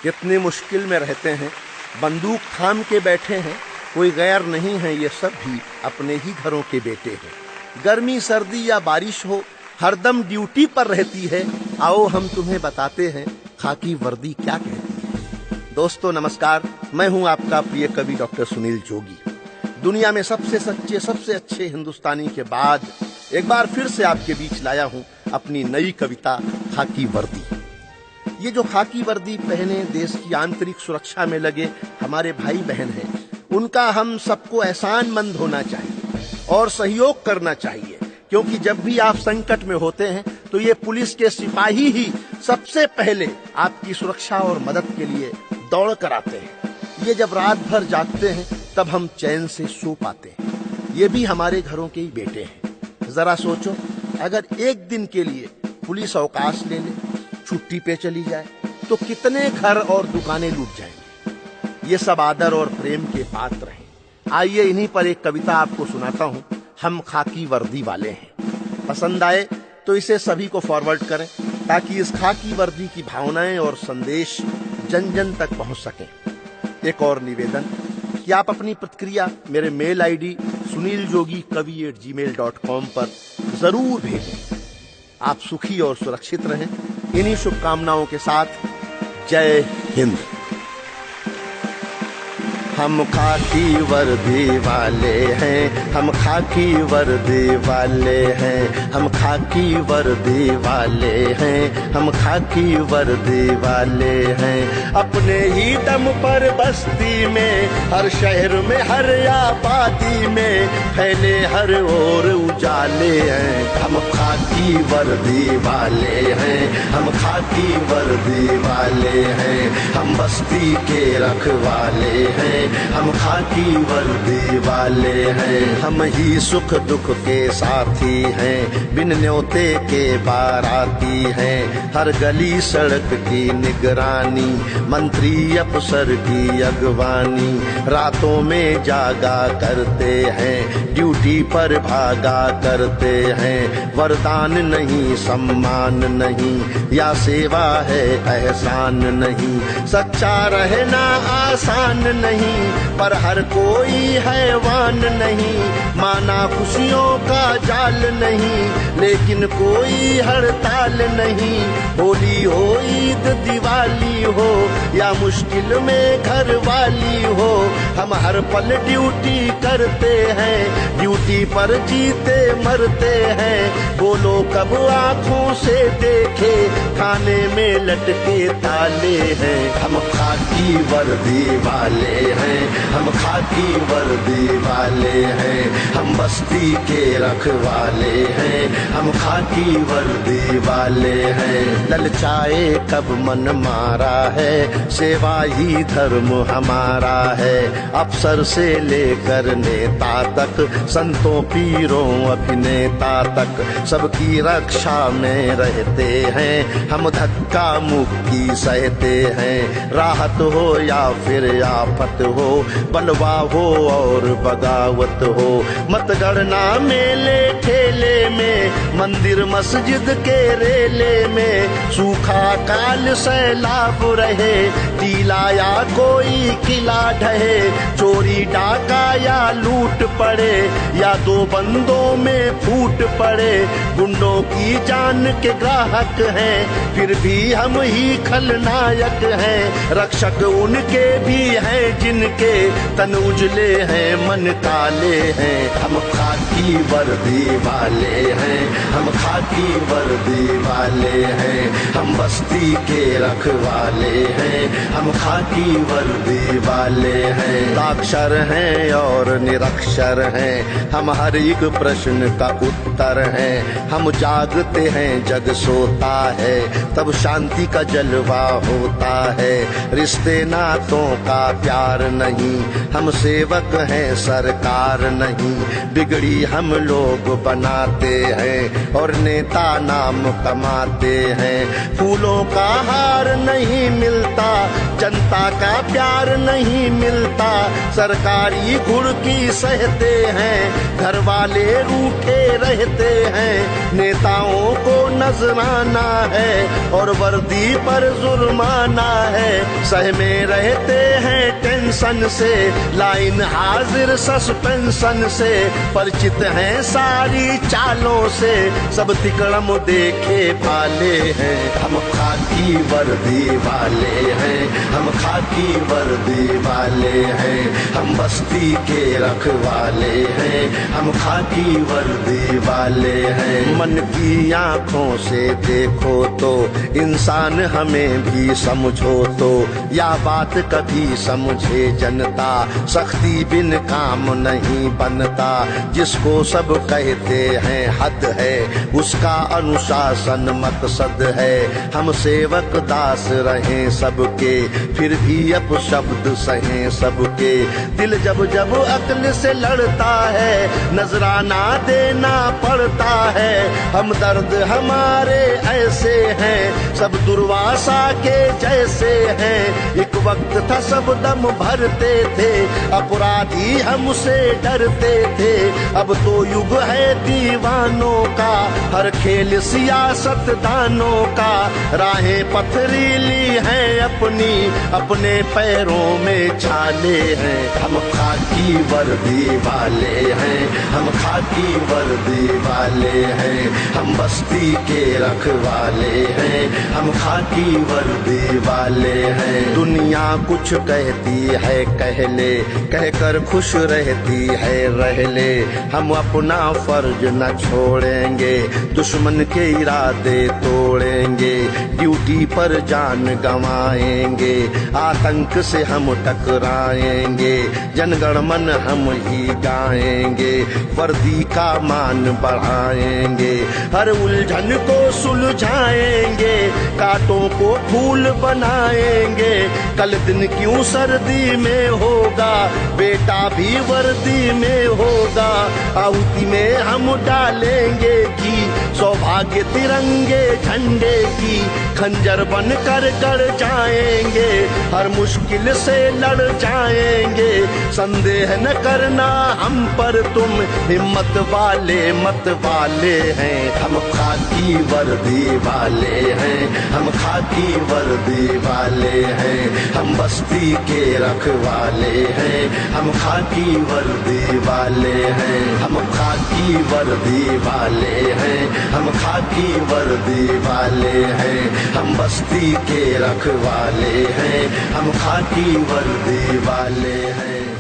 कितनी मुश्किल में रहते हैं, बंदूक थाम के बैठे हैं, कोई गैर नहीं है, ये सब भी अपने ही घरों के बेटे हैं। गर्मी सर्दी या बारिश हो, हरदम ड्यूटी पर रहती है। आओ हम तुम्हें बताते हैं खाकी वर्दी क्या कहती है। दोस्तों नमस्कार, मैं हूं आपका प्रिय कवि डॉक्टर सुनील जोगी। दुनिया में सबसे सच्चे सबसे अच्छे हिंदुस्तानी के बाद एक बार फिर से आपके बीच लाया हूं अपनी नई कविता खाकी वर्दी। ये जो खाकी वर्दी पहने देश की आंतरिक सुरक्षा में लगे हमारे भाई बहन हैं, उनका हम सबको एहसानमंद होना चाहिए और सहयोग करना चाहिए, क्योंकि जब भी आप संकट में होते हैं तो ये पुलिस के सिपाही ही सबसे पहले आपकी सुरक्षा और मदद के लिए दौड़ कर आते हैं। ये जब रात भर जागते हैं तब हम चैन से सो पाते हैं। ये भी हमारे घरों के ही बेटे हैं। जरा सोचो, अगर एक दिन के लिए पुलिस अवकाश ले ले, छुट्टी पे चली जाए, तो कितने घर और दुकानें लूट जाएंगे। ये सब आदर और प्रेम के पात्र हैं। आइए इन्हीं पर एक कविता आपको सुनाता हूं, हम खाकी वर्दी वाले हैं। पसंद आए तो इसे सभी को फॉरवर्ड करें, ताकि इस खाकी वर्दी की भावनाएं और संदेश जन जन तक पहुंच सकें। एक और निवेदन कि आप अपनी प्रतिक्रिया मेरे मेल आईडी suniljogi@gmail.com पर जरूर भेजें। आप सुखी और सुरक्षित रहें। इन्हीं शुभकामनाओं के साथ जय हिंद। हम खाकी वर्दी वाले हैं, हम खाकी वर्दी वाले हैं, हम खाकी वर्दी वाले हैं, हम खाकी वर्दी वाले हैं। अपने ही दम पर बस्ती में, हर शहर में, हर आबादी में फैले हर ओर उजाले हैं। हम खाकी वर्दी वाले हैं, हम खाकी वर्दी वाले हैं, हम बस्ती के रखवाले हैं, हम खाकी वर्दी वाले हैं। हम ही सुख दुख के साथी हैं, बिन न्योते के बाराती हैं। हर गली सड़क की निगरानी, मंत्री अफसर की अगवानी, रातों में जागा करते हैं, ड्यूटी पर भागा करते हैं। वरदान नहीं, सम्मान नहीं, या सेवा है एहसान नहीं। सच्चा रहना आसान नहीं, पर हर कोई हैवान नहीं। माना खुशियों का जाल नहीं, लेकिन कोई हड़ताल नहीं। होली हो, ईद दिवाली हो, या मुश्किल में घर वाली हो, हम हर पल ड्यूटी करते हैं, ड्यूटी पर जीते मरते हैं। बोलो कब आंखों से देखे, खाने में लटके ताले हैं। हम खाकी वर्दी वाले हैं, हम खाकी वर्दी वाले हैं, हम बस्ती के रखवाले हैं, हम खाकी वर्दी वाले हैं। ललचाए कब मन मारा है, सेवा ही धर्म हमारा है। अफसर से लेकर नेता तक, संतों पीरों अभिनेता तक, सबकी रक्षा में रहते हैं। हम धक्का मुक्की सहते हैं, राहत हो या फिर आफत हो, बलवा हो और बगावत हो। मतगणना मेले ठेले में, मंदिर मस्जिद के रेले में, सूखा काल सैलाब रहे, टीला या कोई किला ढहे, चोरी डाका या लूट पड़े, या दो बंदों में फूट पड़े। गुंडों की जान के ग्राहक हैं, फिर भी हम ही खलनायक हैं। रक्षक उनके भी हैं जिनके तन उजले हैं, मन काले हैं। हम खाकी वर्दी वाले हैं, हम खाकी वर्दी वाले हैं, हम बस्ती के रखवाले हैं, हम खाकी वर्दी वाले हैं। साक्षर हैं और निरक्षर हैं, हम हर एक प्रश्न का उत्तर हैं। हम जागते हैं जग सोता है, तब शांति का जलवा होता है। रिश्ते नातों का प्यार नहीं, हम सेवक हैं सरकार नहीं। बिगड़ी हम लोग बनाते खाते हैं और नेता नाम कमाते हैं। फूलों का हार नहीं मिलता, जनता का प्यार नहीं मिलता, सरकारी घुड़की सहते हैं, घर वाले रूठे रहते हैं। नेताओं को नजराना है और वर्दी पर जुर्माना है, सहमे रहते हैं टेंशन से, लाइन हाजिर सस्पेंशन से, परिचित हैं सारी चालों से, सब तिकड़म देखे भाले हैं। हम खाकी वर्दी वाले हैं, हम खाकी वर्दी वाले हैं, हम बस्ती के रखवाले हैं, हम खाकी वर्दी वाले हैं। मन की आंखों से देखो तो इंसान हमें भी समझो तो, या बात कभी समझे जनता, सख्ती बिन काम नहीं बनता। जिसको सब कहते हैं हद है, उसका अनुशासन मकसद है। हम सेवक दास रहें सबके, फिर भी अपशब्द सहें सबके। दिल जब जब अक्ल से लड़ता है, नजराना देना पड़ता है। हम दर्द हमारे ऐसे हैं, सब दुर्वासा के जैसे हैं। एक वक्त था सब दम भरते थे, अपराधी हमसे डरते थे। अब तो युग है दीवानों का, हर खेल सियासत दानों का। राहें पथरीली हैं अपनी, अपने पैरों में छाले हैं। हम खाकी वर्दी वाले हैं, हम खाकी वर्दी वाले हैं, हम बस्ती के रखवाले हैं, हम खाकी वर्दी वाले हैं। दुनिया कुछ कहती है कह ले, कहकर खुश रहती है रह ले। हम अपना फर्ज न छोड़ेंगे, दुश्मन के इरादे तोड़ेंगे। ड्यूटी पर जान गंवाएंगे, आतंक से हम टकराएंगे। जनगण मन हम ही गाएंगे, वर्दी का मान बढ़ाएंगे। हर उलझन को सुलझाएंगे, कांटों को फूल बनाएंगे। कल दिन क्यों सर्दी में होगा, बेटा भी वर्दी में होगा। आहुति में हम डालेंगे घी, सौभाग्य तिरंगे झंडे की। खंजर बन कर गड़ जाएंगे, हर मुश्किल से लड़ जाएंगे। संदेह न करना हम पर तुम, हिम्मत वाले मत वाले हैं। हम खाकी वर्दी वाले हैं, हम खाकी वर्दी वाले हैं, हम बस्ती के रखवाले हैं, हम खाकी वर्दी वाले हैं, हम खाकी वर्दी वाले हैं, हम खाकी वर्दी वाले हैं, हम बस्ती के रखवाले हैं, हम खाकी वर्दी वाले हैं।